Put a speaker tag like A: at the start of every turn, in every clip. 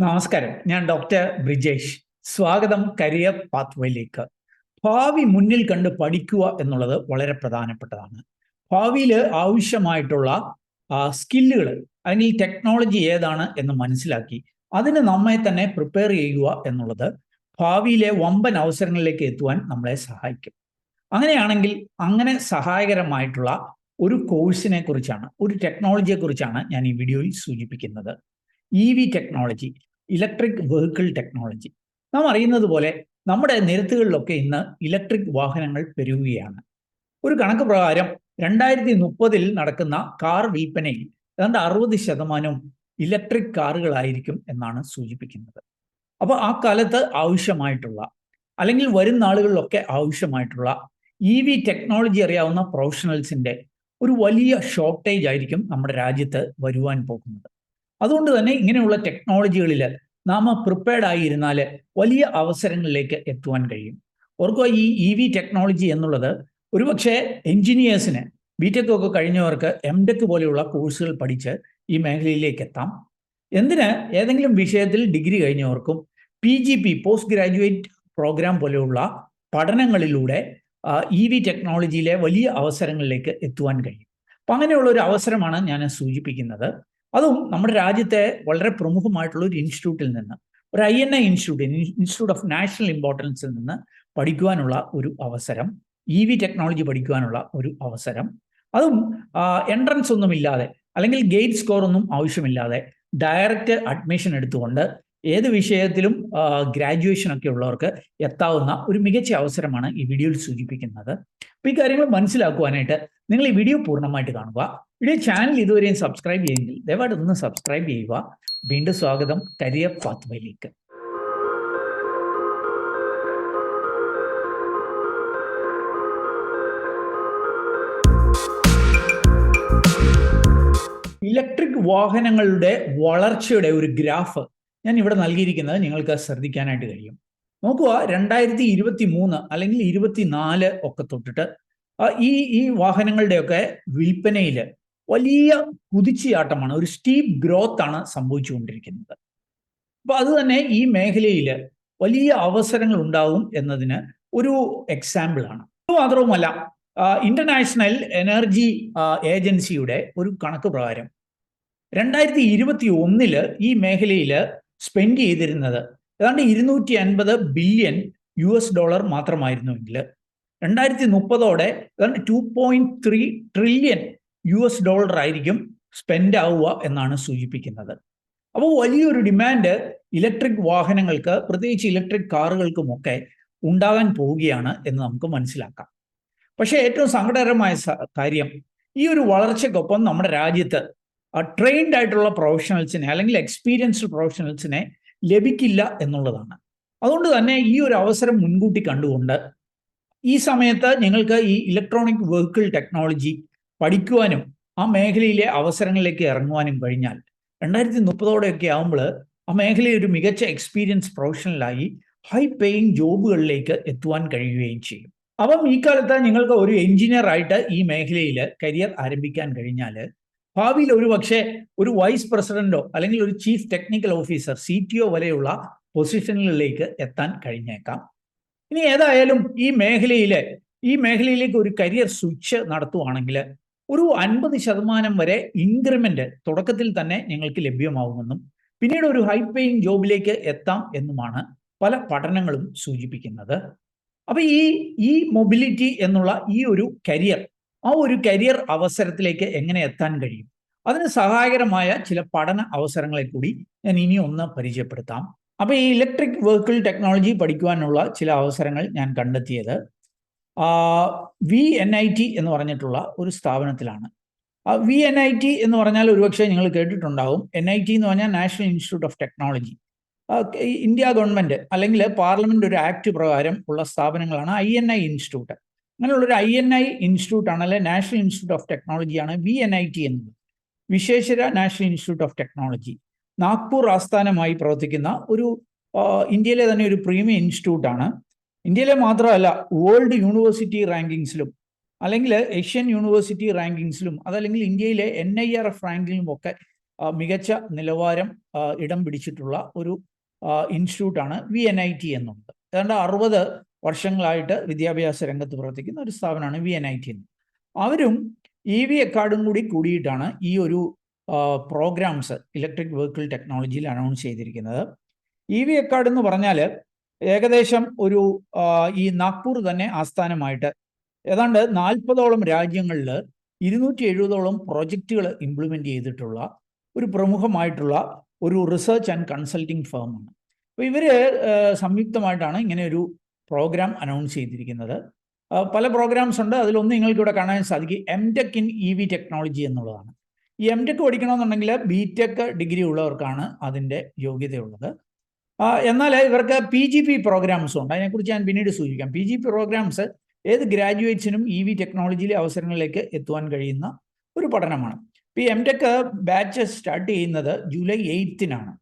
A: നമസ്കാരം, ഞാൻ ഡോക്ടർ ബ്രിജേഷ്. സ്വാഗതം കരിയർ പാത്വേയിലേക്ക്. ഭാവി മുന്നിൽ കണ്ട് പഠിക്കുക എന്നുള്ളത് വളരെ പ്രധാനപ്പെട്ടതാണ്. ഭാവിയിൽ ആവശ്യമായിട്ടുള്ള സ്കില്ലുകൾ അല്ലെങ്കിൽ ടെക്നോളജി ഏതാണ് എന്ന് മനസ്സിലാക്കി അതിന് നമ്മെ തന്നെ പ്രിപ്പയർ ചെയ്യുക എന്നുള്ളത് ഭാവിയിലെ വമ്പൻ അവസരങ്ങളിലേക്ക് എത്തുവാൻ നമ്മളെ സഹായിക്കും. അങ്ങനെയാണെങ്കിൽ അങ്ങനെ സഹായകരമായിട്ടുള്ള ഒരു കോഴ്സിനെ കുറിച്ചാണ്, ഒരു ടെക്നോളജിയെ കുറിച്ചാണ് ഞാൻ ഈ വീഡിയോയിൽ സൂചിപ്പിക്കുന്നത്. EV technology, electric vehicle technology. നാം അറിയുന്നത് പോലെ നമ്മുടെ നിരത്തുകളിലൊക്കെ ഇന്ന് ഇലക്ട്രിക് വാഹനങ്ങൾ പെരുകുകയാണ്. ഒരു കണക്ക് പ്രകാരം 2030 നടക്കുന്ന കാർ വിൽപ്പനയിൽ ഏതാണ്ട് 60% ഇലക്ട്രിക് കാറുകളായിരിക്കും എന്നാണ് സൂചിപ്പിക്കുന്നത്. അപ്പോൾ ആ കാലത്ത് ആവശ്യമായിട്ടുള്ള അല്ലെങ്കിൽ വരും നാളുകളിലൊക്കെ ആവശ്യമായിട്ടുള്ള EV ടെക്നോളജി അറിയാവുന്ന പ്രൊഫഷണൽസിന്റെ ഒരു വലിയ ഷോർട്ടേജ് ആയിരിക്കും നമ്മുടെ രാജ്യത്ത് വരുവാൻ പോകുന്നത്. അതുകൊണ്ട് തന്നെ ഇങ്ങനെയുള്ള ടെക്നോളജികളിൽ നാം പ്രിപ്പയർഡ് ആയിരുന്നാൽ വലിയ അവസരങ്ങളിലേക്ക് എത്തുവാൻ കഴിയും. ഓർക്കുക, ഈ EV ടെക്നോളജി എന്നുള്ളത് ഒരുപക്ഷെ എഞ്ചിനീയേഴ്സിന് BTech ഒക്കെ കഴിഞ്ഞവർക്ക് MTech പോലെയുള്ള കോഴ്സുകൾ പഠിച്ച് ഈ മേഖലയിലേക്ക് എത്താം. എന്തിന് ഏതെങ്കിലും വിഷയത്തിൽ ഡിഗ്രി കഴിഞ്ഞവർക്കും PGP പോസ്റ്റ് ഗ്രാജുവേറ്റ് പ്രോഗ്രാം പോലെയുള്ള പഠനങ്ങളിലൂടെ EV ടെക്നോളജിയിലെ വലിയ അവസരങ്ങളിലേക്ക് എത്തുവാൻ കഴിയും. അപ്പം അങ്ങനെയുള്ള ഒരു അവസരമാണ് ഞാൻ സൂചിപ്പിക്കുന്നത്. അതും നമ്മുടെ രാജ്യത്തെ വളരെ പ്രമുഖമായിട്ടുള്ള ഒരു ഇൻസ്റ്റിറ്റ്യൂട്ടിൽ നിന്ന്, ഒരു INI ഇൻസ്റ്റിറ്റ്യൂട്ട് ഓഫ് നാഷണൽ ഇമ്പോർട്ടൻസിൽ നിന്ന് പഠിക്കുവാനുള്ള ഒരു അവസരം, EV ടെക്നോളജി പഠിക്കുവാനുള്ള ഒരു അവസരം. അതും എൻട്രൻസ് ഒന്നുമില്ലാതെ അല്ലെങ്കിൽ ഗേറ്റ് സ്കോർ ഒന്നും ആവശ്യമില്ലാതെ ഡയറക്റ്റ് അഡ്മിഷൻ എടുത്തുകൊണ്ട് ഏത് വിഷയത്തിലും ഗ്രാജുവേഷൻ ഒക്കെ ഉള്ളവർക്ക് എത്താവുന്ന ഒരു മികച്ച അവസരമാണ് ഈ വീഡിയോയിൽ സൂചിപ്പിക്കുന്നത്. അപ്പോൾ ഈ കാര്യങ്ങൾ മനസ്സിലാക്കുവാനായിട്ട് നിങ്ങൾ ഈ വീഡിയോ പൂർണ്ണമായിട്ട് കാണുക. വീഡിയോ ചാനൽ ഇതുവരെയും സബ്സ്ക്രൈബ് ചെയ്യുമെങ്കിൽ ദയവായിട്ട് ഒന്ന് സബ്സ്ക്രൈബ് ചെയ്യുക. വീണ്ടും സ്വാഗതം കരിയർ പാത്വേയിലേക്ക്. ഇലക്ട്രിക് വാഹനങ്ങളുടെ വളർച്ചയുടെ ഒരു ഗ്രാഫ് ഞാൻ ഇവിടെ നൽകിയിരിക്കുന്നത് നിങ്ങൾക്ക് ശ്രദ്ധിക്കാനായിട്ട് കഴിയും. നോക്കുക, 2023 അല്ലെങ്കിൽ 24 ഒക്കെ തൊട്ടിട്ട് ഈ വാഹനങ്ങളുടെയൊക്കെ വിൽപ്പനയിൽ വലിയ കുതിച്ചുചാട്ടമാണ്, ഒരു സ്റ്റീപ്പ് ഗ്രോത്ത് ആണ് സംഭവിച്ചുകൊണ്ടിരിക്കുന്നത്. അപ്പൊ അത് തന്നെ ഈ മേഖലയിൽ വലിയ അവസരങ്ങൾ ഉണ്ടാവും എന്നതിന് ഒരു എക്സാമ്പിൾ ആണ്. ഇത് മാത്രവുമല്ല, ഇന്റർനാഷണൽ എനർജി ഏജൻസിയുടെ ഒരു കണക്ക് പ്രകാരം 2021 ഈ മേഖലയിൽ സ്പെൻഡ് ചെയ്തിരുന്നത് ഏതാണ്ട് $250 ബില്യൺ മാത്രമായിരുന്നുവെങ്കിൽ 2030 ഏതാണ്ട് $2.3 ട്രില്യൺ ആയിരിക്കും സ്പെൻഡ് ആവുക എന്നാണ് സൂചിപ്പിക്കുന്നത്. അപ്പോൾ വലിയൊരു ഡിമാൻഡ് ഇലക്ട്രിക് വാഹനങ്ങൾക്ക്, പ്രത്യേകിച്ച് ഇലക്ട്രിക് കാറുകൾക്കുമൊക്കെ ഉണ്ടാകാൻ പോവുകയാണ് എന്ന് നമുക്ക് മനസ്സിലാക്കാം. പക്ഷേ ഏറ്റവും സങ്കടകരമായ കാര്യം, ഈ ഒരു വളർച്ചയ്ക്കൊപ്പം നമ്മുടെ രാജ്യത്ത് ട്രെയിൻഡ് ആയിട്ടുള്ള പ്രൊഫഷണൽസിനെ അല്ലെങ്കിൽ എക്സ്പീരിയൻസ്ഡ് പ്രൊഫഷണൽസിനെ ലഭിക്കില്ല എന്നുള്ളതാണ്. അതുകൊണ്ട് തന്നെ ഈ ഒരു അവസരം മുൻകൂട്ടി കണ്ടുകൊണ്ട് ഈ സമയത്ത് നിങ്ങൾക്ക് ഈ ഇലക്ട്രോണിക് വെഹിക്കിൾ ടെക്നോളജി പഠിക്കുവാനും ആ മേഖലയിലെ അവസരങ്ങളിലേക്ക് ഇറങ്ങുവാനും കഴിഞ്ഞാൽ 2030 ആകുമ്പോൾ ആ മേഖലയിൽ ഒരു മികച്ച എക്സ്പീരിയൻസ് പ്രൊഫഷണലായി ഹൈ പേയിങ് ജോബുകളിലേക്ക് എത്തുവാൻ കഴിയുകയും ചെയ്യും. അപ്പം ഈ കാലത്ത് നിങ്ങൾക്ക് ഒരു എഞ്ചിനീയർ ആയിട്ട് ഈ മേഖലയിൽ കരിയർ ആരംഭിക്കാൻ കഴിഞ്ഞാൽ ഭാവിയിൽ ഒരുപക്ഷെ ഒരു വൈസ് പ്രസിഡന്റോ അല്ലെങ്കിൽ ഒരു ചീഫ് ടെക്നിക്കൽ ഓഫീസർ CTO വരെയുള്ള പൊസിഷനുകളിലേക്ക് എത്താൻ കഴിഞ്ഞേക്കാം. ഇനി ഏതായാലും ഈ മേഖലയിലേക്ക് ഒരു കരിയർ സ്വിച്ച് നടത്തുവാണെങ്കിൽ ഒരു 50% വരെ ഇൻക്രിമെന്റ് തുടക്കത്തിൽ തന്നെ നിങ്ങൾക്ക് ലഭ്യമാവുമെന്നും പിന്നീട് ഒരു ഹൈ പേയിങ് ജോബിലേക്ക് എത്താം എന്നുമാണ് പല പഠനങ്ങളും സൂചിപ്പിക്കുന്നത്. അപ്പൊ ഈ മൊബിലിറ്റി എന്നുള്ള ഈ ഒരു കരിയർ അവസരത്തിലേക്ക് എങ്ങനെ എത്താൻ കഴിയും, അതിന് സഹായകരമായ ചില പഠന അവസരങ്ങളെ കൂടി ഞാൻ ഇനി ഒന്ന് പരിചയപ്പെടുത്താം. അപ്പൊ ഈ ഇലക്ട്രിക് വെഹിക്കിൾ ടെക്നോളജി പഠിക്കുവാനുള്ള ചില അവസരങ്ങൾ ഞാൻ കണ്ടെത്തിയത് VNIT എന്ന് പറഞ്ഞിട്ടുള്ള ഒരു സ്ഥാപനത്തിലാണ്. VNIT എന്ന് പറഞ്ഞാൽ ഒരുപക്ഷെ നിങ്ങൾ കേട്ടിട്ടുണ്ടാവും. NIT എന്ന് പറഞ്ഞാൽ national institute of technology. India government അല്ലെങ്കിൽ പാർലമെന്റ് ഒരു ആക്ട് പ്രകാരം ഉള്ള സ്ഥാപനങ്ങളാണ് INI ഇൻസ്റ്റിറ്റ്യൂട്ട്. അങ്ങനെയുള്ളൊരു INI ഇൻസ്റ്റിറ്റ്യൂട്ട് ആണ്, അല്ലെ നാഷണൽ ഇൻസ്റ്റിറ്റ്യൂട്ട് ഓഫ് ടെക്നോളജിയാണ് VNIT എന്നത്. Vishweshwara national institute of technology Nagpur ആസ്ഥാനമായി പ്രവർത്തിക്കുന്ന ഒരു ഇന്ത്യയിലെ തന്നെ ഒരു പ്രീമിയം ഇൻസ്റ്റിറ്റ്യൂട്ട് ആണ്. ഇന്ത്യയിലെ മാത്രമല്ല, വേൾഡ് യൂണിവേഴ്സിറ്റി റാങ്കിങ്സിലും അല്ലെങ്കിൽ ഏഷ്യൻ യൂണിവേഴ്സിറ്റി റാങ്കിങ്സിലും അതല്ലെങ്കിൽ ഇന്ത്യയിലെ NIRF റാങ്കിങ്ങിലും ഒക്കെ മികച്ച നിലവാരം ഇടം പിടിച്ചിട്ടുള്ള ഒരു ഇൻസ്റ്റിറ്റ്യൂട്ടാണ് VNIT എന്നുള്ളത്. ഏതാണ്ട് 60 വർഷങ്ങളായിട്ട് വിദ്യാഭ്യാസ രംഗത്ത് പ്രവർത്തിക്കുന്ന ഒരു സ്ഥാപനമാണ് VNIT എന്ന്. അവരും EV അക്കാർഡും കൂടിയിട്ടാണ് ഈ ഒരു പ്രോഗ്രാംസ് ഇലക്ട്രിക് വെഹിക്കിൾ ടെക്നോളജിയിൽ അനൗൺസ് ചെയ്തിരിക്കുന്നത്. EV അക്കാർഡ് എന്ന് പറഞ്ഞാൽ ഏകദേശം ഒരു ഈ നാഗ്പൂർ തന്നെ ആസ്ഥാനമായിട്ട് ഏതാണ്ട് 40ഓളം രാജ്യങ്ങളിൽ 270ഓളം പ്രോജക്റ്റുകൾ ഇംപ്ലിമെന്റ് ചെയ്തിട്ടുള്ള ഒരു പ്രമുഖമായിട്ടുള്ള ഒരു റിസർച്ച് ആൻഡ് കൺസൾട്ടിങ് ഫേമാണ്. അപ്പോൾ ഇവർ സംയുക്തമായിട്ടാണ് ഇങ്ങനെ ഒരു പ്രോഗ്രാം അനൗൺസ് ചെയ്തിരിക്കുന്നത്. പല പ്രോഗ്രാംസ് ഉണ്ട്. അതിലൊന്ന് നിങ്ങൾക്ക് ഇവിടെ കാണാൻ സാധിക്കും, MTech ഇൻ EV ടെക്നോളജി എന്നുള്ളതാണ്. ഈ MTech പഠിക്കണമെന്നുണ്ടെങ്കിൽ BTech ഡിഗ്രി ഉള്ളവർക്കാണ് അതിൻ്റെ യോഗ്യതയുള്ളത്. എന്നാൽ ഇവർക്ക് PGP പ്രോഗ്രാംസും ഉണ്ട്. അതിനെക്കുറിച്ച് ഞാൻ പിന്നീട് സൂചിപ്പിക്കാം. PGP പ്രോഗ്രാംസ് ഏത് ഗ്രാജുവേറ്റ്സിനും EV ടെക്നോളജിയിലെ അവസരങ്ങളിലേക്ക് എത്തുവാൻ കഴിയുന്ന ഒരു പഠനമാണ്. ഇപ്പോൾ ഈ MTech ബാച്ച് സ്റ്റാർട്ട് ചെയ്യുന്നത് ജൂലൈ 8-നാണ്.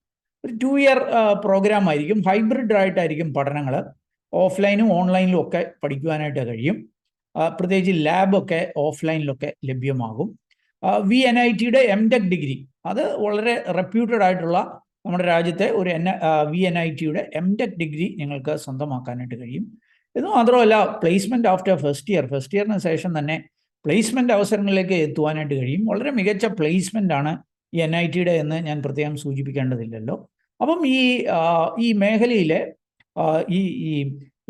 A: ഒരു 2 ഇയർ പ്രോഗ്രാം ആയിരിക്കും. ഹൈബ്രിഡ് ആയിട്ടായിരിക്കും പഠനങ്ങൾ. ഓഫ്ലൈനും ഓൺലൈനിലും ഒക്കെ പഠിക്കുവാനായിട്ട് കഴിയും. പ്രത്യേകിച്ച് ലാബൊക്കെ ഓഫ്ലൈനിലൊക്കെ ലഭ്യമാകും. VNITയുടെ MTech ഡിഗ്രി അത് വളരെ റെപ്യൂട്ടഡ് ആയിട്ടുള്ള നമ്മുടെ രാജ്യത്തെ ഒരു VNITയുടെ MTech ഡിഗ്രി നിങ്ങൾക്ക് സ്വന്തമാക്കാനായിട്ട് കഴിയും. ഇത് മാത്രമല്ല, പ്ലേസ്മെന്റ് ആഫ്റ്റർ ഫസ്റ്റ് ഇയറിന് ശേഷം തന്നെ പ്ലേസ്മെന്റ് അവസരങ്ങളിലേക്ക് എത്തുവാനായിട്ട് കഴിയും. വളരെ മികച്ച പ്ലേസ്മെന്റ് ആണ് ഈ NITയുടെ എന്ന് ഞാൻ പ്രത്യേകം സൂചിപ്പിക്കേണ്ടതില്ലല്ലോ. അപ്പം ഈ മേഖലയിലെ ഈ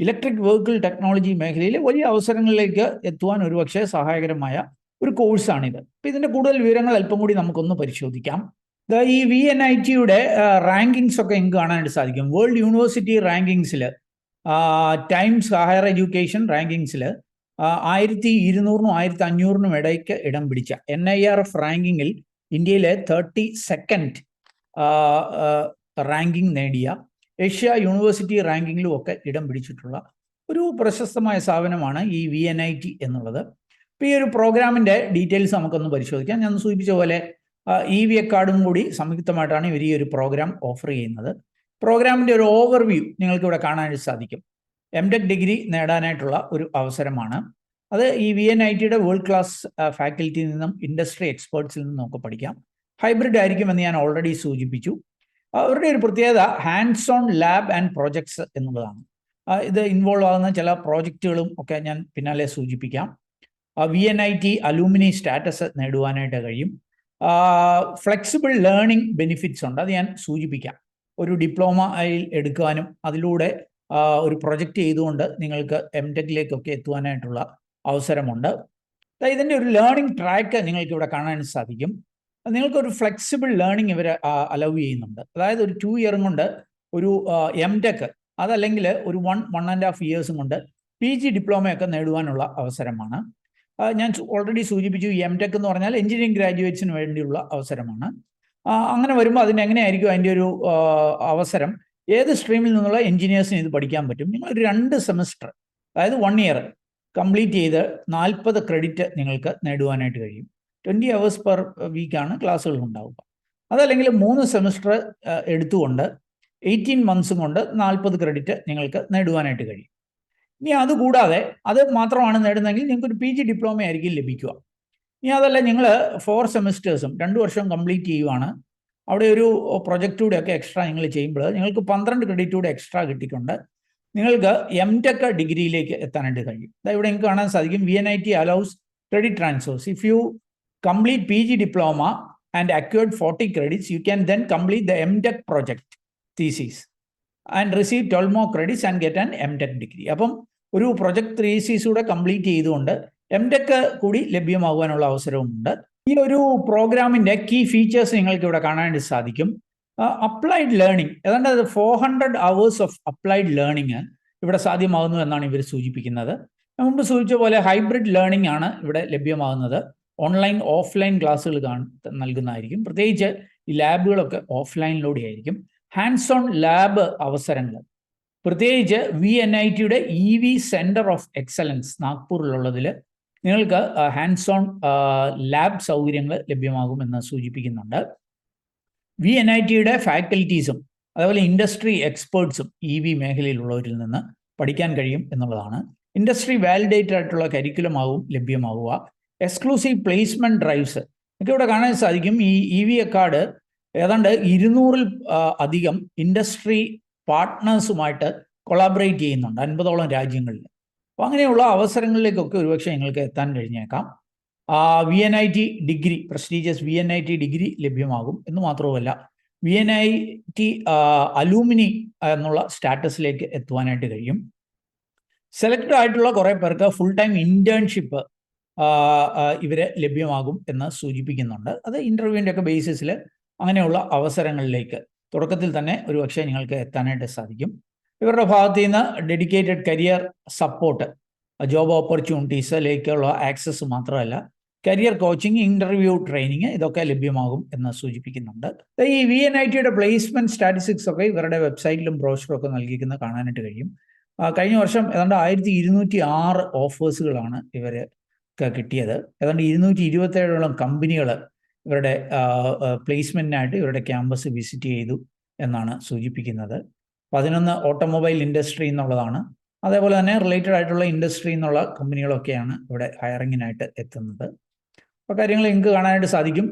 A: ഇലക്ട്രിക് വെഹിക്കിൾ ടെക്നോളജി മേഖലയിലെ വലിയ അവസരങ്ങളിലേക്ക് എത്തുവാൻ ഒരുപക്ഷെ സഹായകരമായ ഒരു കോഴ്സാണിത്. അപ്പം ഇതിൻ്റെ കൂടുതൽ വിവരങ്ങൾ അല്പം കൂടി നമുക്കൊന്ന് പരിശോധിക്കാം. ഈ VNITയുടെ റാങ്കിങ്സ് ഒക്കെ നിങ്ങൾക്ക് കാണാനായിട്ട് സാധിക്കും. വേൾഡ് യൂണിവേഴ്സിറ്റി റാങ്കിങ്സിൽ ടൈംസ് ഹയർ എഡ്യൂക്കേഷൻ റാങ്കിങ്സിൽ 1200-നും 1500-നും ഇടയ്ക്ക് ഇടം പിടിച്ച NIRF റാങ്കിങ്ങിൽ ഇന്ത്യയിലെ 32nd റാങ്കിങ് നേടിയ ഏഷ്യ യൂണിവേഴ്സിറ്റി റാങ്കിങ്ങിലും ഒക്കെ ഇടം പിടിച്ചിട്ടുള്ള ഒരു പ്രശസ്തമായ സ്ഥാപനമാണ് ഈ VNIT എന്നുള്ളത്. ഇപ്പോൾ ഈ ഒരു പ്രോഗ്രാമിൻ്റെ ഡീറ്റെയിൽസ് നമുക്കൊന്ന് പരിശോധിക്കാം. ഞാൻ സൂചിപ്പിച്ച പോലെ EV അക്കാർഡും കൂടി സംയുക്തമായിട്ടാണ് ഇവർ ഈ ഒരു പ്രോഗ്രാം ഓഫർ ചെയ്യുന്നത്. പ്രോഗ്രാമിൻ്റെ ഒരു ഓവർവ്യൂ നിങ്ങൾക്ക് ഇവിടെ കാണാനായിട്ട് സാധിക്കും. MTech ഡിഗ്രി നേടാനായിട്ടുള്ള ഒരു അവസരമാണ് അത്. ഈ VNITയുടെ വേൾഡ് ക്ലാസ് ഫാക്കൽറ്റിയിൽ നിന്നും ഇൻഡസ്ട്രി എക്സ്പേർട്സിൽ നിന്നും നമുക്ക് പഠിക്കാം. ഹൈബ്രിഡ് ആയിരിക്കുമെന്ന് ഞാൻ ഓൾറെഡി സൂചിപ്പിച്ചു. അവരുടെ ഒരു പ്രത്യേകത hands on lab and projects എന്നുള്ളതാണ്. ഇത് ഇൻവോൾവ് ആകുന്ന ചില പ്രോജക്റ്റുകളും ഒക്കെ ഞാൻ പിന്നാലെ സൂചിപ്പിക്കാം. VNIT അലൂമിനി സ്റ്റാറ്റസ് നേടുവാനായിട്ട് കഴിയും. ഫ്ലെക്സിബിൾ ലേണിംഗ് ബെനിഫിറ്റ്സ് ഉണ്ട്, അത് ഞാൻ സൂചിപ്പിക്കാം. ഒരു ഡിപ്ലോമ എടുക്കാനും അതിലൂടെ ഒരു പ്രൊജക്റ്റ് ചെയ്തുകൊണ്ട് നിങ്ങൾക്ക് MTechലേക്കൊക്കെ എത്തുവാനായിട്ടുള്ള അവസരമുണ്ട്. ഇതിൻ്റെ ഒരു ലേണിംഗ് ട്രാക്ക് നിങ്ങൾക്ക് ഇവിടെ കാണാൻ സാധിക്കും. നിങ്ങൾക്കൊരു ഫ്ലെക്സിബിൾ ലേണിംഗ് ഇവർ അലൗ ചെയ്യുന്നുണ്ട്. അതായത് ഒരു 2 ഇയറും കൊണ്ട് ഒരു MTech, അതല്ലെങ്കിൽ ഒരു 1.5 ഇയേഴ്സും കൊണ്ട് PG ഡിപ്ലോമയൊക്കെ നേടുവാനുള്ള അവസരമാണ്. ഞാൻ ഓൾറെഡി സൂചിപ്പിച്ചു, ഈ MTech എന്ന് പറഞ്ഞാൽ എഞ്ചിനീയറിംഗ് ഗ്രാജുവേറ്റ്സിന് വേണ്ടിയുള്ള അവസരമാണ്. അങ്ങനെ വരുമ്പോൾ അതിനെങ്ങനെയായിരിക്കും അതിൻ്റെ ഒരു അവസരം? ഏത് സ്ട്രീമിൽ നിന്നുള്ള എഞ്ചിനീയേഴ്സിന് ഇത് പഠിക്കാൻ പറ്റും? നിങ്ങൾ 2 സെമസ്റ്റർ, അതായത് 1 ഇയർ കംപ്ലീറ്റ് ചെയ്ത് 40 ക്രെഡിറ്റ് നിങ്ങൾക്ക് നേടുവാനായിട്ട് കഴിയും. 20 hours പെർ വീക്കാണ് ക്ലാസ്സുകൾ ഉണ്ടാവുക. അതല്ലെങ്കിൽ 3 സെമസ്റ്റർ എടുത്തുകൊണ്ട് 18 months കൊണ്ട് 40 ക്രെഡിറ്റ് നിങ്ങൾക്ക് നേടുവാനായിട്ട് കഴിയും. ഇനി അതുകൂടാതെ അത് മാത്രമാണ് നേടുന്നതെങ്കിൽ നിങ്ങൾക്കൊരു PG ഡിപ്ലോമ ആയിരിക്കും ലഭിക്കുക. ഇനി അതല്ല, നിങ്ങൾ 4 സെമസ്റ്റേഴ്സും 2 വർഷം കംപ്ലീറ്റ് ചെയ്യുവാണ്, അവിടെ ഒരു പ്രൊജക്റ്റൂടെ ഒക്കെ എക്സ്ട്രാ നിങ്ങൾ ചെയ്യുമ്പോൾ നിങ്ങൾക്ക് 12 ക്രെഡിറ്റ് കൂടെ എക്സ്ട്രാ കിട്ടിക്കൊണ്ട് നിങ്ങൾക്ക് MTech ഡിഗ്രിയിലേക്ക് എത്താനായിട്ട് കഴിയും. ഇവിടെ നിങ്ങൾക്ക് കാണാൻ സാധിക്കും, VNIT allows credit transfers. If you complete PG diploma and acquired 40 credits, you can then complete the MTech project thesis and receive 12 more credits and get an MTech degree. അപ്പം ഒരു project thesis കൂടെ complete ചെയ്തുകൊണ്ട് MTech കൂടി ലഭ്യമാകുവാനുള്ള അവസരവുമുണ്ട്. ഈ ഒരു പ്രോഗ്രാമിൻ്റെ key features നിങ്ങൾക്ക് ഇവിടെ കാണാനായിട്ട് സാധിക്കും. അപ്ലൈഡ് ലേണിംഗ്, ഏതാണ്ട് 400 hours ഓഫ് അപ്ലൈഡ് ലേണിംഗ് ഇവിടെ സാധ്യമാകുന്നു എന്നാണ് ഇവർ സൂചിപ്പിക്കുന്നത്. മുമ്പ് സൂചിപ്പിച്ച പോലെ ഹൈബ്രിഡ് ലേണിംഗ് ആണ് ഇവിടെ ലഭ്യമാകുന്നത്. ഓൺലൈൻ ഓഫ്ലൈൻ ക്ലാസ്സുകൾ നൽകുന്നതായിരിക്കും. പ്രത്യേകിച്ച് ഈ ലാബുകളൊക്കെ ഓഫ്ലൈനിലൂടെ ആയിരിക്കും. ഹാൻഡ്സ് ഓൺ ലാബ് അവസരങ്ങൾ, പ്രത്യേകിച്ച് VNITയുടെ EV സെൻറ്റർ ഓഫ് എക്സലൻസ് നാഗ്പൂരിലുള്ളതിൽ നിങ്ങൾക്ക് ഹാൻഡ്സ് ഓൺ ലാബ് സൗകര്യങ്ങൾ ലഭ്യമാകുമെന്ന് സൂചിപ്പിക്കുന്നുണ്ട്. VNITയുടെ ഫാക്കൽറ്റീസും അതേപോലെ ഇൻഡസ്ട്രി എക്സ്പേർട്സും EV മേഖലയിലുള്ളവരിൽ നിന്ന് പഠിക്കാൻ കഴിയും എന്നുള്ളതാണ്. ഇൻഡസ്ട്രി വാലിഡേറ്റഡ് ആയിട്ടുള്ള കരിക്കുലമാവും ലഭ്യമാവുക. എക്സ്ക്ലൂസീവ് പ്ലേസ്മെന്റ് ഡ്രൈവ്സ്, നിങ്ങൾക്ക് ഇവിടെ കാണാൻ സാധിക്കും ഈ EV അക്കാർഡ് ഏതാണ്ട് 200-ൽ അധികം ഇൻഡസ്ട്രി പാർട്ട്നേഴ്സുമായിട്ട് കൊളാബറേറ്റ് ചെയ്യുന്നുണ്ട് 50ഓളം രാജ്യങ്ങളിൽ. അപ്പോൾ അങ്ങനെയുള്ള അവസരങ്ങളിലേക്കൊക്കെ ഒരുപക്ഷെ നിങ്ങൾക്ക് എത്താൻ കഴിഞ്ഞേക്കാം. VNIT degree, prestigious VNIT degree ലഭ്യമാകും എന്ന് മാത്രവുമല്ല VNIT അലൂമിനി എന്നുള്ള സ്റ്റാറ്റസിലേക്ക് എത്തുവാനായിട്ട് കഴിയും. സെലക്റ്റഡ് ആയിട്ടുള്ള കുറേ പേർക്ക് ഫുൾ ടൈം ഇന്റേൺഷിപ്പ് ഇവരെ ലഭ്യമാകും എന്ന് സൂചിപ്പിക്കുന്നുണ്ട്. അത് ഇൻ്റർവ്യൂവിൻ്റെ ഒക്കെ ബേസിസിൽ അങ്ങനെയുള്ള അവസരങ്ങളിലേക്ക് തുടക്കത്തിൽ തന്നെ ഒരുപക്ഷെ നിങ്ങൾക്ക് എത്താനായിട്ട് സാധിക്കും. ഇവരുടെ ഭാഗത്ത് നിന്ന് ഡെഡിക്കേറ്റഡ് കരിയർ സപ്പോർട്ട്, ജോബ് ഓപ്പർച്യൂണിറ്റീസിലേക്കുള്ള ആക്സസ് മാത്രമല്ല കരിയർ കോച്ചിങ്, ഇൻ്റർവ്യൂ ട്രെയിനിങ് ഇതൊക്കെ ലഭ്യമാകും എന്ന് സൂചിപ്പിക്കുന്നുണ്ട്. ഈ VNITയുടെ പ്ലേസ്മെൻറ്റ് സ്റ്റാറ്റിസ്റ്റിക്സ് ഒക്കെ ഇവരുടെ വെബ്സൈറ്റിലും ബ്രോഷറും ഒക്കെ നൽകിയിരിക്കുന്നത് കാണാനായിട്ട് കഴിയും. കഴിഞ്ഞ വർഷം ഏതാണ്ട് 1206 ഓഫേഴ്സുകളാണ് ഇവർക്ക് കിട്ടിയത്. ഏതാണ്ട് 227ഓളം കമ്പനികൾ ഇവരുടെ പ്ലേസ്മെൻറ്റിനായിട്ട് ഇവരുടെ ക്യാമ്പസ് വിസിറ്റ് ചെയ്തു എന്നാണ് സൂചിപ്പിക്കുന്നത്. 11 ഓട്ടോമൊബൈൽ ഇൻഡസ്ട്രി എന്നുള്ളതാണ്. അതേപോലെ തന്നെ റിലേറ്റഡ് ആയിട്ടുള്ള ഇൻഡസ്ട്രി എന്നുള്ള കമ്പനികളൊക്കെയാണ് ഇവിടെ ഹയറിങ്ങിനായിട്ട് എത്തുന്നത്. അപ്പോൾ കാര്യങ്ങൾ നിങ്ങൾക്ക് കാണാനായിട്ട് സാധിക്കും.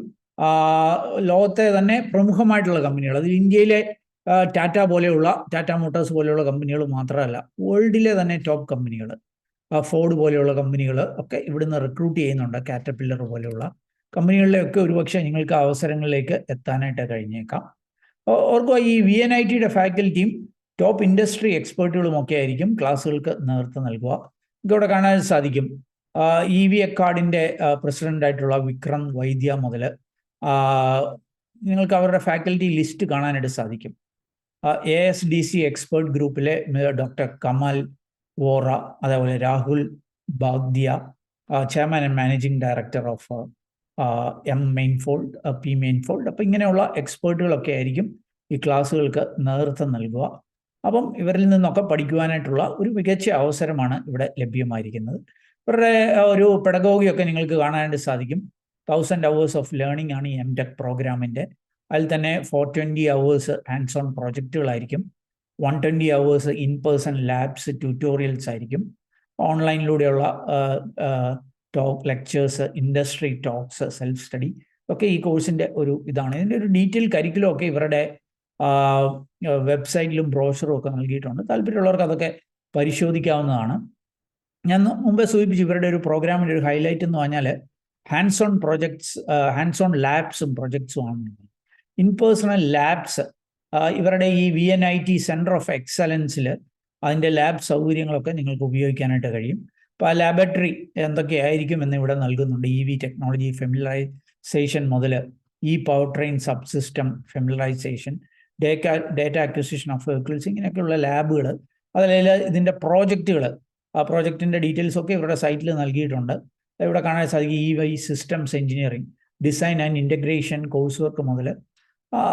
A: ലോകത്തെ തന്നെ പ്രമുഖമായിട്ടുള്ള കമ്പനികൾ, അതിൽ ഇന്ത്യയിലെ ടാറ്റ മോട്ടോഴ്സ് പോലെയുള്ള കമ്പനികൾ മാത്രമല്ല, വേൾഡിലെ തന്നെ ടോപ്പ് കമ്പനികൾ, ഫോർഡ് പോലെയുള്ള കമ്പനികൾ ഒക്കെ ഇവിടുന്ന് റിക്രൂട്ട് ചെയ്യുന്നുണ്ട്. കാറ്റർപില്ലർ പോലെയുള്ള കമ്പനികളിലൊക്കെ ഒരുപക്ഷെ നിങ്ങൾക്ക് അവസരങ്ങളിലേക്ക് എത്താനായിട്ട് കഴിഞ്ഞേക്കാം. ഓർക്കുക, ഈ VNITയുടെ ഫാക്കൽറ്റിയും ടോപ്പ് ഇൻഡസ്ട്രി എക്സ്പേർട്ടുകളും ഒക്കെ ആയിരിക്കും ക്ലാസ്സുകൾക്ക് നേതൃത്വം നൽകുക. നിങ്ങൾക്ക് ഇവിടെ കാണാൻ സാധിക്കും EV അക്കാർഡിൻ്റെ പ്രസിഡൻ്റായിട്ടുള്ള വിക്രം വൈദ്യ മുതൽ നിങ്ങൾക്ക് അവരുടെ ഫാക്കൽറ്റി ലിസ്റ്റ് കാണാനായിട്ട് സാധിക്കും. ASDC എക്സ്പേർട്ട് ഗ്രൂപ്പിലെ ഡോക്ടർ കമാൽ വോറ, അതേപോലെ Rahul Bagdia, chairman and managing director of P Mainfold. അപ്പോൾ ഇങ്ങനെയുള്ള എക്സ്പേർട്ടുകളൊക്കെ ആയിരിക്കും ഈ ക്ലാസ്സുകൾക്ക് നേതൃത്വം നൽകുക. അപ്പം ഇവരിൽ നിന്നൊക്കെ പഠിക്കുവാനായിട്ടുള്ള ഒരു മികച്ച അവസരമാണ് ഇവിടെ ലഭ്യമായിരിക്കുന്നത്. ഇവരുടെ ഒരു പെഡഗോഗിയൊക്കെ നിങ്ങൾക്ക് കാണാനായിട്ട് സാധിക്കും. 1000 hours ഓഫ് ലേണിംഗ് ആണ് ഈ MTech പ്രോഗ്രാമിൻ്റെ. അതിൽ തന്നെ 420 hours ഹാൻഡ്സ് ഓൺ പ്രോജക്റ്റുകളായിരിക്കും, 120 hours in person labs, tutorials ആയിരിക്കും, ഓൺലൈനിലൂടെയുള്ള lectures, industry talks, self study ഒക്കെ ഈ കോഴ്സിൻ്റെ ഒരു ഇതാണ്. ഇതിൻ്റെ ഒരു ഡീറ്റെയിൽ കരിക്കുലം ഒക്കെ ഇവരുടെ വെബ്സൈറ്റിലും ബ്രോഷറും ഒക്കെ നൽകിയിട്ടുണ്ട്. താല്പര്യമുള്ളവർക്ക് അതൊക്കെ പരിശോധിക്കാവുന്നതാണ്. ഞാൻ മുമ്പേ സൂചിപ്പിച്ചു, ഇവരുടെ ഒരു പ്രോഗ്രാമിൻ്റെ ഒരു ഹൈലൈറ്റ് എന്ന് പറഞ്ഞാൽ ഹാൻഡ്സ് ഓൺ ലാബ്സും പ്രൊജക്ട്സും ആണ്. ഇൻ പേഴ്സണൽ ലാബ്സ് ഇവരുടെ ഈ VNIT സെൻറ്റർ ഓഫ് എക്സലൻസിൽ അതിൻ്റെ ലാബ് സൗകര്യങ്ങളൊക്കെ നിങ്ങൾക്ക് ഉപയോഗിക്കാനായിട്ട് കഴിയും. അപ്പോൾ ആ ലാബറട്ടറി എന്തൊക്കെയായിരിക്കും എന്ന് ഇവിടെ നൽകുന്നുണ്ട്. EV ടെക്നോളജി ഫെമിലറൈസേഷൻ മുതൽ power train sub system familiarisation, data acquisition of vehicles, ഇങ്ങനെയൊക്കെയുള്ള ലാബുകൾ, അതിൽ ഇതിൻ്റെ പ്രോജക്റ്റുകൾ, ആ പ്രോജക്റ്റിൻ്റെ ഡീറ്റെയിൽസൊക്കെ ഇവരുടെ സൈറ്റിൽ നൽകിയിട്ടുണ്ട്. ഇവിടെ കാണാൻ സാധിക്കും EV systems engineering, design and integration course work മുതൽ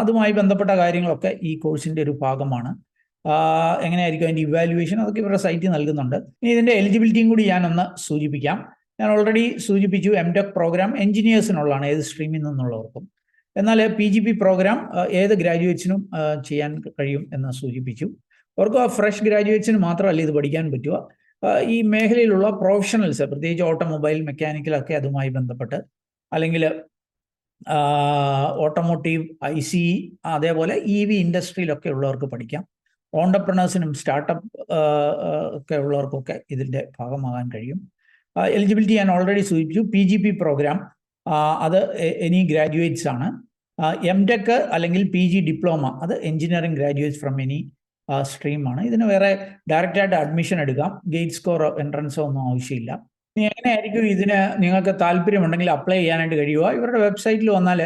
A: അതുമായി ബന്ധപ്പെട്ട കാര്യങ്ങളൊക്കെ ഈ കോഴ്സിൻ്റെ ഒരു ഭാഗമാണ്. എങ്ങനെയായിരിക്കും അതിൻ്റെ ഇവാലുവേഷൻ, അതൊക്കെ ഇവരുടെ സൈറ്റിൽ നൽകുന്നുണ്ട്. ഇനി ഇതിൻ്റെ എലിജിബിലിറ്റിയും കൂടി ഞാനൊന്ന് സൂചിപ്പിക്കാം. ഞാൻ ഓൾറെഡി സൂചിപ്പിച്ചു, MTech പ്രോഗ്രാം എഞ്ചിനീയേഴ്സിനുള്ളതാണ്, ഏത് സ്ട്രീമിൽ നിന്നുള്ളവർക്കും. എന്നാൽ PGP പ്രോഗ്രാം ഏത് ഗ്രാജുവേറ്റ്സിനും ചെയ്യാൻ കഴിയും എന്ന് സൂചിപ്പിച്ചു. അവർക്ക് ഫ്രഷ് ഗ്രാജുവേറ്റ്സിന് മാത്രമല്ല ഇത് പഠിക്കാൻ പറ്റുക, ഈ മേഖലയിലുള്ള പ്രൊഫഷണൽസ്, പ്രത്യേകിച്ച് ഓട്ടോമൊബൈൽ, മെക്കാനിക്കലൊക്കെ അതുമായി ബന്ധപ്പെട്ട്, അല്ലെങ്കിൽ ഓട്ടോമോട്ടീവ്, ICE, അതേപോലെ EV ഇൻഡസ്ട്രിയിലൊക്കെ ഉള്ളവർക്ക് പഠിക്കാം. ഓണ്ടർപ്രണേഴ്സിനും സ്റ്റാർട്ടപ്പ് ഒക്കെ ഉള്ളവർക്കൊക്കെ ഇതിൻ്റെ ഭാഗമാകാൻ കഴിയും. എലിജിബിലിറ്റി ഞാൻ ഓൾറെഡി സൂചിപ്പിച്ചു. PGP പ്രോഗ്രാം അത് എനി ഗ്രാജുവേറ്റ്സ് ആണ്. MTech അല്ലെങ്കിൽ PG ഡിപ്ലോമ അത് എഞ്ചിനീയറിംഗ് ഗ്രാജുവേറ്റ്സ് ഫ്രം എനി സ്ട്രീമാണ്. ഇതിന് വേറെ ഡയറക്റ്റായിട്ട് അഡ്മിഷൻ എടുക്കാം, ഗേറ്റ് സ്കോർ എൻട്രൻസോ ഒന്നും ആവശ്യമില്ല. ഇനി എങ്ങനെയായിരിക്കും ഇതിന് നിങ്ങൾക്ക് താല്പര്യമുണ്ടെങ്കിൽ അപ്ലൈ ചെയ്യാനായിട്ട് കഴിയുക? ഇവരുടെ വെബ്സൈറ്റിൽ വന്നാൽ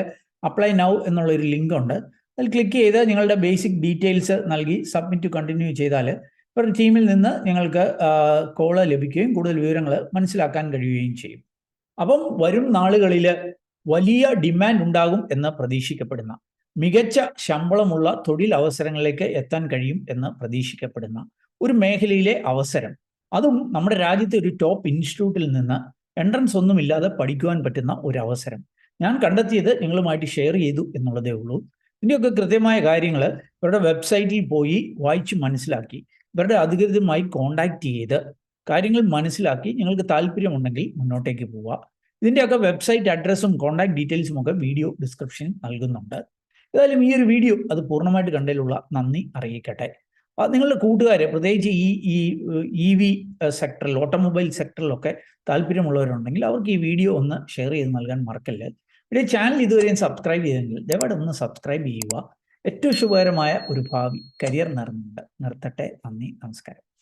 A: അപ്ലൈ നൗ എന്നുള്ളൊരു ലിങ്ക് ഉണ്ട്. അതിൽ ക്ലിക്ക് ചെയ്ത് നിങ്ങളുടെ ബേസിക് ഡീറ്റെയിൽസ് നൽകി സബ്മിറ്റ് കണ്ടിന്യൂ ചെയ്താൽ ഇവരുടെ ടീമിൽ നിന്ന് നിങ്ങൾക്ക് കോള് ലഭിക്കുകയും കൂടുതൽ വിവരങ്ങൾ മനസ്സിലാക്കാൻ കഴിയുകയും ചെയ്യും. അപ്പം വരും നാളുകളിൽ വലിയ ഡിമാൻഡ് ഉണ്ടാകും എന്ന് പ്രതീക്ഷിക്കപ്പെടുന്ന, മികച്ച ശമ്പളമുള്ള തൊഴിൽ അവസരങ്ങളിലേക്ക് എത്താൻ കഴിയും എന്ന് പ്രതീക്ഷിക്കപ്പെടുന്ന ഒരു മേഖലയിലെ അവസരം, അതും നമ്മുടെ രാജ്യത്തെ ഒരു ടോപ്പ് ഇൻസ്റ്റിറ്റ്യൂട്ടിൽ നിന്ന് എൻട്രൻസ് ഒന്നുമില്ലാതെ പഠിക്കുവാൻ പറ്റുന്ന ഒരു അവസരം ഞാൻ കണ്ടെത്തിയത് നിങ്ങളുമായിട്ട് ഷെയർ ചെയ്തു എന്നുള്ളതേ ഉള്ളൂ. ഇതിൻ്റെയൊക്കെ കൃത്യമായ കാര്യങ്ങൾ ഇവരുടെ വെബ്സൈറ്റിൽ പോയി വായിച്ച് മനസ്സിലാക്കി, ഇവരുടെ അധികൃതരുമായി കോണ്ടാക്ട് ചെയ്ത് കാര്യങ്ങൾ മനസ്സിലാക്കി നിങ്ങൾക്ക് താല്പര്യമുണ്ടെങ്കിൽ മുന്നോട്ടേക്ക് പോവുക. ഇതിൻ്റെയൊക്കെ വെബ്സൈറ്റ് അഡ്രസ്സും കോൺടാക്ട് ഡീറ്റെയിൽസും ഒക്കെ വീഡിയോ ഡിസ്ക്രിപ്ഷനിൽ നൽകുന്നുണ്ട്. ഏതായാലും ഈ ഒരു വീഡിയോ അത് പൂർണ്ണമായിട്ട് കണ്ടതിലുള്ള നന്ദി അറിയിക്കട്ടെ. നിങ്ങളുടെ കൂട്ടുകാരെ പ്രത്യേകിച്ച് ഈ EV സെക്ടറിൽ, ഓട്ടോമൊബൈൽ സെക്ടറിലൊക്കെ താല്പര്യമുള്ളവരുണ്ടെങ്കിൽ അവർക്ക് ഈ വീഡിയോ ഒന്ന് ഷെയർ ചെയ്ത് നൽകാൻ മറക്കല്ലേ. പിന്നെ ചാനൽ ഇതുവരെയും സബ്സ്ക്രൈബ് ചെയ്തെങ്കിൽ ദയവായിട്ട് ഒന്ന് സബ്സ്ക്രൈബ് ചെയ്യുക. ഏറ്റവും ശുഭകരമായ ഒരു ഭാവി കരിയർ നിർത്തട്ടെ. നന്ദി, നമസ്കാരം.